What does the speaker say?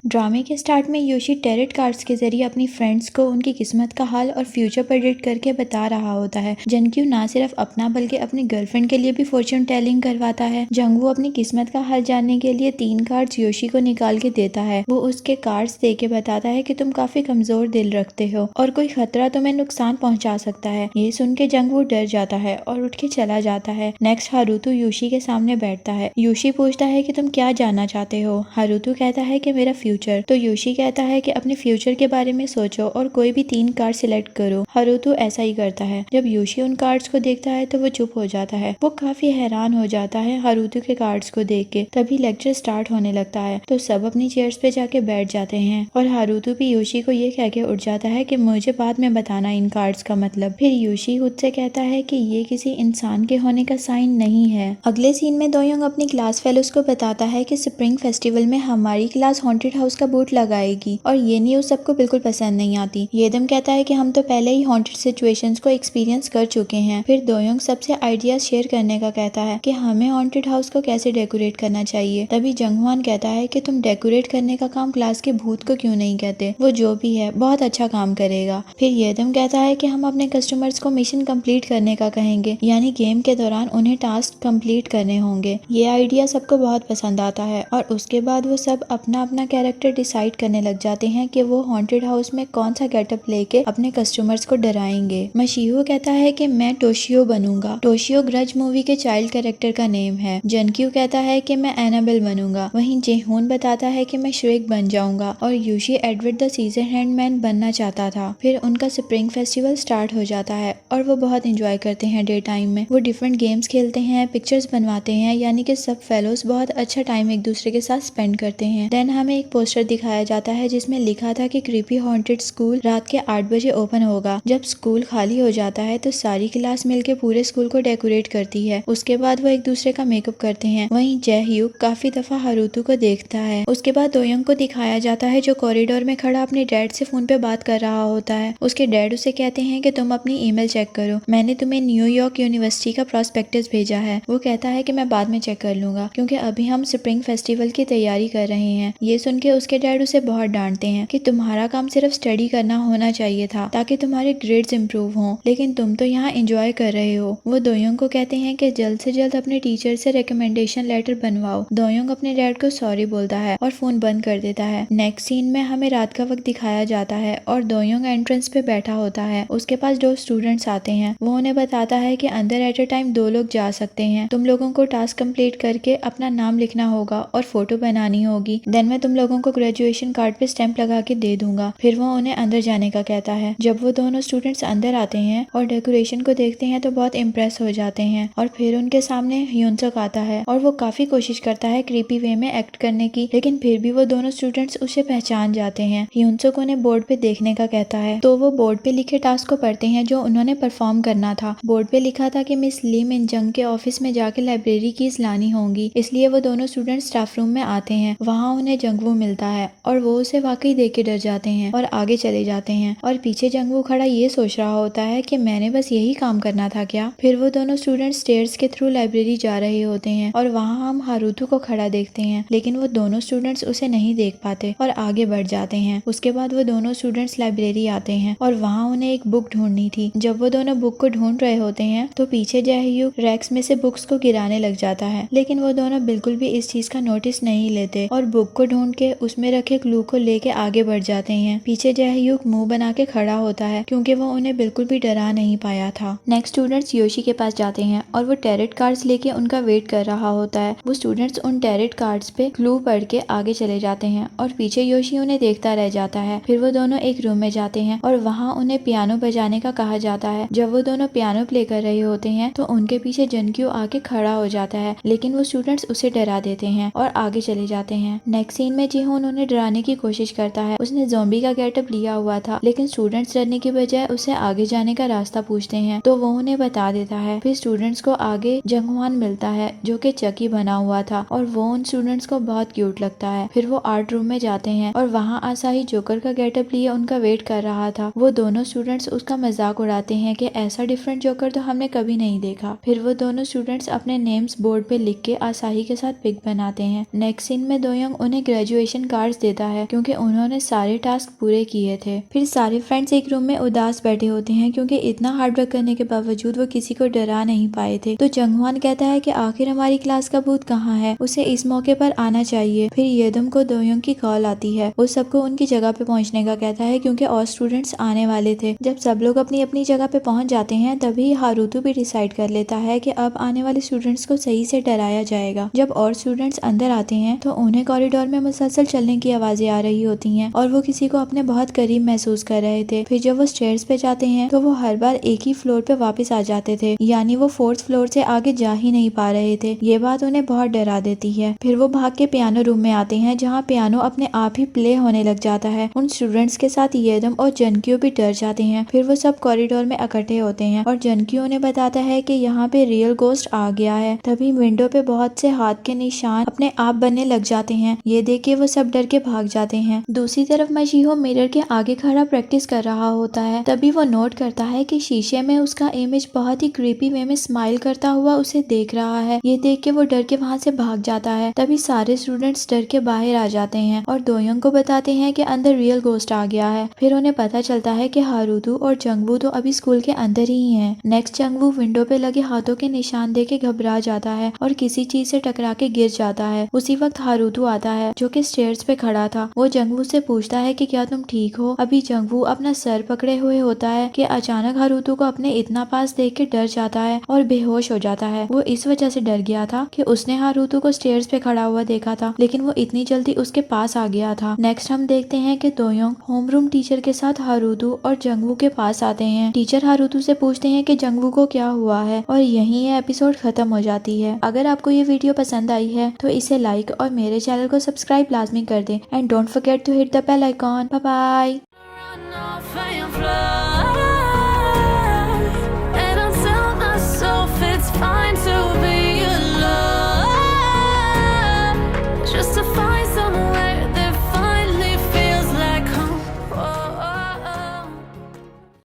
ड्रामे के स्टार्ट में योशी टैरेट कार्ड्स के जरिए अपनी फ्रेंड्स को उनकी किस्मत का हाल और फ्यूचर प्रेडिक्ट करके बता रहा होता है। जंक्यू ना सिर्फ अपना बल्कि अपनी गर्लफ्रेंड के लिए भी फॉर्च्यून टेलिंग करवाता है। जंगवू अपनी किस्मत का हाल जानने के लिए 3 कार्ड्स योशी को निकाल के देता है। वो उसके कार्ड्स दे के बताता है कि तुम काफी कमजोर दिल रखते हो और कोई खतरा तुम्हें नुकसान पहुंचा सकता है। ये सुन के जंगवू डर जाता है और उठ के चला जाता है। नेक्स्ट हारुतो योशी के सामने बैठता है। योशी पूछता है कि तुम क्या जानना चाहते हो। हारुतो कहता है कि मेरा फ्यूचर। तो योशी कहता है कि अपने फ्यूचर के बारे में सोचो और कोई भी 3 कार्ड सिलेक्ट करो। हारुतो ऐसा ही करता है। जब योशी उन कार्ड्स को देखता है तो वो चुप हो जाता है। वो काफी हैरान हो जाता है हारुतो के कार्ड्स को देख के। तभी लेक्चर स्टार्ट होने लगता है तो सब अपनी चेयर्स पे जाके बैठ जाते हैं और हारुतो भी योशी को ये कह के उठ जाता है कि मुझे बाद में बताना इन कार्ड्स का मतलब। फिर योशी खुद से कहता है कि ये किसी इंसान के होने का साइन नहीं है। अगले सीन में दोयोंग अपनी क्लास फेलोज को बताता है कि स्प्रिंग फेस्टिवल में हमारी क्लास हॉन्टेड हाउस का बूट लगाएगी और ये न्यूज सबको बिल्कुल पसंद नहीं आती। येदम कहता है कि हम तो पहले ही हॉन्टेड सिचुएशंस को एक्सपीरियंस कर चुके हैं। फिर दोयोंग सबसे आइडियाज शेयर करने का कहता है कि हमें हॉन्टेड हाउस को कैसे डेकोरेट करना चाहिए। तभी जंगहवान कहता है कि तुम डेकोरेट करने का काम क्लास के भूत को क्यों नहीं कहते, वो जो भी है बहुत अच्छा काम करेगा। फिर येदम कहता है कि हम अपने कस्टमर्स को मिशन कंप्लीट करने का कहेंगे, यानी गेम के दौरान उन्हें टास्क कंप्लीट करने होंगे। ये आइडिया सबको बहुत पसंद आता है और उसके बाद वो सब अपना अपना कैरेक्टर डिसाइड करने लग जाते हैं कि वो हॉन्टेड हाउस में कौन सा गेटअप लेके अपने कस्टमर्स को डराएंगे। मशीहो कहता है कि मैं टोशियो बनूंगा। टोशियो ग्रज मूवी के चाइल्ड कैरेक्टर का नेम है। जंक्यू कहता है कि मैं एनाबेल बनूंगा। वहीं जेहून बताता है कि मैं श्रेक बन जाऊंगा और यूशी एडवर्ड द सीजर हैंडमैन बनना चाहता था। फिर उनका स्प्रिंग फेस्टिवल स्टार्ट हो जाता है और वो बहुत इंजॉय करते हैं। डे टाइम में वो डिफरेंट गेम्स खेलते हैं, पिक्चर्स बनवाते हैं, यानी कि सब फेलोज बहुत अच्छा टाइम एक दूसरे के साथ स्पेंड करते हैं। देन हमें एक पोस्टर दिखाया जाता है जिसमें लिखा था कि क्रीपी हॉन्टेड स्कूल रात के 8 बजे ओपन होगा। जब स्कूल खाली हो जाता है तो सारी क्लास मिलके पूरे स्कूल को डेकोरेट करती है। उसके बाद वो एक दूसरे का मेकअप करते हैं। वहीं जयह्यूक काफी दफा हारुतो को देखता है। उसके बाद दोयोंग को दिखाया जाता है जो कॉरिडोर में खड़ा अपने डैड से फोन पे बात कर रहा होता है। उसके डैड उसे कहते हैं कि तुम अपनी ईमेल चेक करो, मैंने तुम्हें न्यूयॉर्क यूनिवर्सिटी का प्रॉस्पेक्टस भेजा है। वो कहता है कि मैं बाद में चेक कर लूंगा क्योंकि अभी हम स्प्रिंग फेस्टिवल की तैयारी कर रहे हैं। ये सुन के उसके डैड उसे बहुत डांटते हैं कि तुम्हारा काम सिर्फ स्टडी करना होना चाहिए था ताकि तुम्हारे ग्रेड्स इंप्रूव हों, लेकिन तुम तो यहाँ एंजॉय कर रहे हो। वो दोयोंग को कहते हैं कि जल्द से जल्द अपने टीचर से रिकमेंडेशन लेटर बनवाओ। दोयोंग अपने डैड को सॉरी बोलता है और फोन बंद कर देता है। नेक्स्ट सीन में हमें रात का वक्त दिखाया जाता है और दोयोंग एंट्रेंस पे बैठा होता है। उसके पास 2 स्टूडेंट्स आते हैं। वो उन्हें बताता है कि अंदर एट अ टाइम 2 लोग जा सकते हैं। तुम लोगों को टास्क कंप्लीट करके अपना नाम लिखना होगा और फोटो बनानी होगी। देन मैं तुम लोगों को ग्रेजुएशन कार्ड पे स्टैंप लगा के दे दूंगा। फिर वो उन्हें अंदर जाने का कहता है। जब वो दोनों स्टूडेंट्स अंदर आते हैं और डेकोरेशन को देखते हैं तो बहुत इम्प्रेस हो जाते हैं और फिर उनके सामने ह्यूनसुक आता है और वो काफी कोशिश करता है क्रीपी वे में एक्ट करने की, लेकिन फिर भी वो दोनों स्टूडेंट्स उसे पहचान जाते हैं। ह्यूनसुक उन्हें बोर्ड पे देखने का कहता है तो वो बोर्ड पे लिखे टास्क को पढ़ते हैं जो उन्होंने परफॉर्म करना था। बोर्ड पे लिखा था कि मिस ली मिन जंग के ऑफिस में जाके लाइब्रेरी कीज लानी होंगी। इसलिए वो दोनों स्टूडेंट स्टाफ रूम में आते हैं। वहाँ उन्हें जंगवू मिलता है और वो उसे वाकई देख के डर जाते हैं और आगे चले जाते हैं और पीछे जंगवू खड़ा ये सोच रहा होता है कि मैंने बस यही काम करना था क्या। फिर वो दोनों स्टूडेंट स्टेयर्स के थ्रू लाइब्रेरी जा रहे होते हैं और वहाँ हम हारुतो को खड़ा देखते हैं, लेकिन वो दोनों स्टूडेंट्स उसे नहीं देख पाते और आगे बढ़ जाते हैं। उसके बाद वो दोनों स्टूडेंट्स लाइब्रेरी आते हैं और वहाँ उन्हें एक बुक ढूंढनी थी। जब वो दोनों बुक को ढूंढ रहे होते हैं तो पीछे जयह्यूक रैक्स में से बुक्स को गिराने लग जाता है, लेकिन वो दोनों बिल्कुल भी इस चीज का नोटिस नहीं लेते और बुक को ढूंढ के उसमें रखे क्लू को लेके आगे बढ़ जाते हैं। पीछे जयह्यूक मुंह बना के खड़ा होता है क्योंकि वो उन्हें बिल्कुल भी डरा नहीं पाया था। नेक्स्ट स्टूडेंट्स योशी के पास जाते हैं और वो टैरेट कार्ड्स लेके उनका वेट कर रहा होता है। वो स्टूडेंट्स उन टैरेट कार्ड्स पे क्लू पढ़ के आगे चले जाते हैं और पीछे योशी उन्हें देखता रह जाता है। फिर वो दोनों एक रूम में जाते हैं और वहाँ उन्हें पियानो बजाने का कहा जाता है। जब वो दोनों पियानो प्ले कर रहे होते हैं तो उनके पीछे जंक्यू आके खड़ा हो जाता है, लेकिन वो स्टूडेंट्स उसे डरा देते हैं और आगे चले जाते हैं। नेक्स्ट सीन में जिहोन उन्हें डराने की कोशिश करता है। उसने ज़ॉम्बी का गेटअप लिया हुआ था, लेकिन स्टूडेंट्स डरने की बजाय उसे आगे जाने का रास्ता पूछते हैं तो वो उन्हें बता देता है। फिर स्टूडेंट्स को आगे जंगहवान मिलता है जो कि चकी बना हुआ था और वो उन स्टूडेंट्स को बहुत क्यूट लगता है। फिर वो आर्ट रूम में जाते हैं और वहाँ आसाही जोकर का गेटअप लिए उनका वेट कर रहा था। वो दोनों स्टूडेंट्स उसका मजाक उड़ाते हैं कि ऐसा डिफरेंट जोकर तो हमने कभी नहीं देखा। फिर वो दोनों स्टूडेंट्स अपने नेम्स बोर्ड पे लिख के आसाही के साथ पिक बनाते हैं। नेक्स्ट सीन में दोयोंग उन्हें ग्रेजुएशन क्वेश्चन कार्ड्स देता है क्योंकि उन्होंने सारे टास्क पूरे किए थे। फिर सारे फ्रेंड्स एक रूम में उदास बैठे होते हैं क्योंकि इतना हार्ड वर्क करने के बावजूद वो किसी को डरा नहीं पाए थे। तो जंगवान कहता है कि आखिर हमारी क्लास का भूत कहाँ है, उसे इस मौके पर आना चाहिए। फिर येदम को दोयोंग की कॉल आती है, वो सबको उनकी जगह पे पहुंचने का कहता है क्योंकि और स्टूडेंट्स आने वाले थे। जब सब लोग अपनी अपनी जगह पे पहुंच जाते हैं तभी हारुतु भी डिसाइड कर लेता है कि अब आने वाले स्टूडेंट्स को सही से डराया जाएगा। जब और स्टूडेंट्स अंदर आते हैं तो उन्हें कॉरिडोर में मुसलसल चलने की आवाजें आ रही होती हैं और वो किसी को अपने बहुत करीब महसूस कर रहे थे। फिर जब वो स्टेयर्स पे जाते हैं तो वो हर बार एक ही फ्लोर पे वापस आ जाते थे, यानी वो 4th फ्लोर से आगे जा ही नहीं पा रहे थे। ये बात उन्हें बहुत डरा देती है। फिर वो भाग के पियानो रूम में आते हैं जहाँ पियानो अपने आप ही प्ले होने लग जाता है। उन स्टूडेंट्स के साथ येदम और जनक्यू भी डर जाते हैं। फिर वो सब कॉरिडोर में इकट्ठे होते हैं और जनक्यू उन्हें बताता है कि यहाँ पे रियल गोस्ट आ गया है। तभी विंडो पे बहुत से हाथ के निशान अपने आप बनने लग जाते हैं। ये देख के वो सब डर के भाग जाते हैं। दूसरी तरफ मशीहो मिरर के आगे खड़ा प्रैक्टिस कर रहा होता है। तभी वो नोट करता है कि शीशे में उसका इमेज बहुत ही क्रीपी वे में स्माइल करता हुआ उसे देख रहा है। ये देख के वो डर के वहाँ से भाग जाता है। तभी सारे स्टूडेंट्स डर के बाहर आ जाते हैं और दोयोंग को बताते हैं कि अंदर रियल गोस्ट आ गया है। फिर उन्हें पता चलता है कि हारुतु और जंगवू तो अभी स्कूल के अंदर ही हैं। नेक्स्ट जंगवू विंडो पे लगे हाथों के निशान देख के घबरा जाता है और किसी चीज से टकरा के गिर जाता है। उसी वक्त हारुतु आता है जो कि स्टेयर्स पे खड़ा था। वो जंगवू से पूछता है कि क्या तुम ठीक हो। अभी जंगवू अपना सर पकड़े हुए होता है कि अचानक हारुतु को अपने इतना पास देख के डर जाता है और बेहोश हो जाता है। वो इस वजह से डर गया था कि उसने हारुतु को स्टेयर्स पे खड़ा हुआ देखा था, लेकिन वो इतनी जल्दी उसके पास आ गया था। नेक्स्ट हम देखते हैं कि दोयोंग होमरूम टीचर के साथ हारुतु और जंगवू के पास आते हैं। टीचर हारुतु से पूछते हैं कि जंगवू को क्या हुआ है और यहीं ये एपिसोड खत्म हो जाती है। अगर आपको ये वीडियो पसंद आई है तो इसे लाइक और मेरे चैनल को सब्सक्राइब लाजमी कर दें and don't forget to hit the bell icon. Bye bye.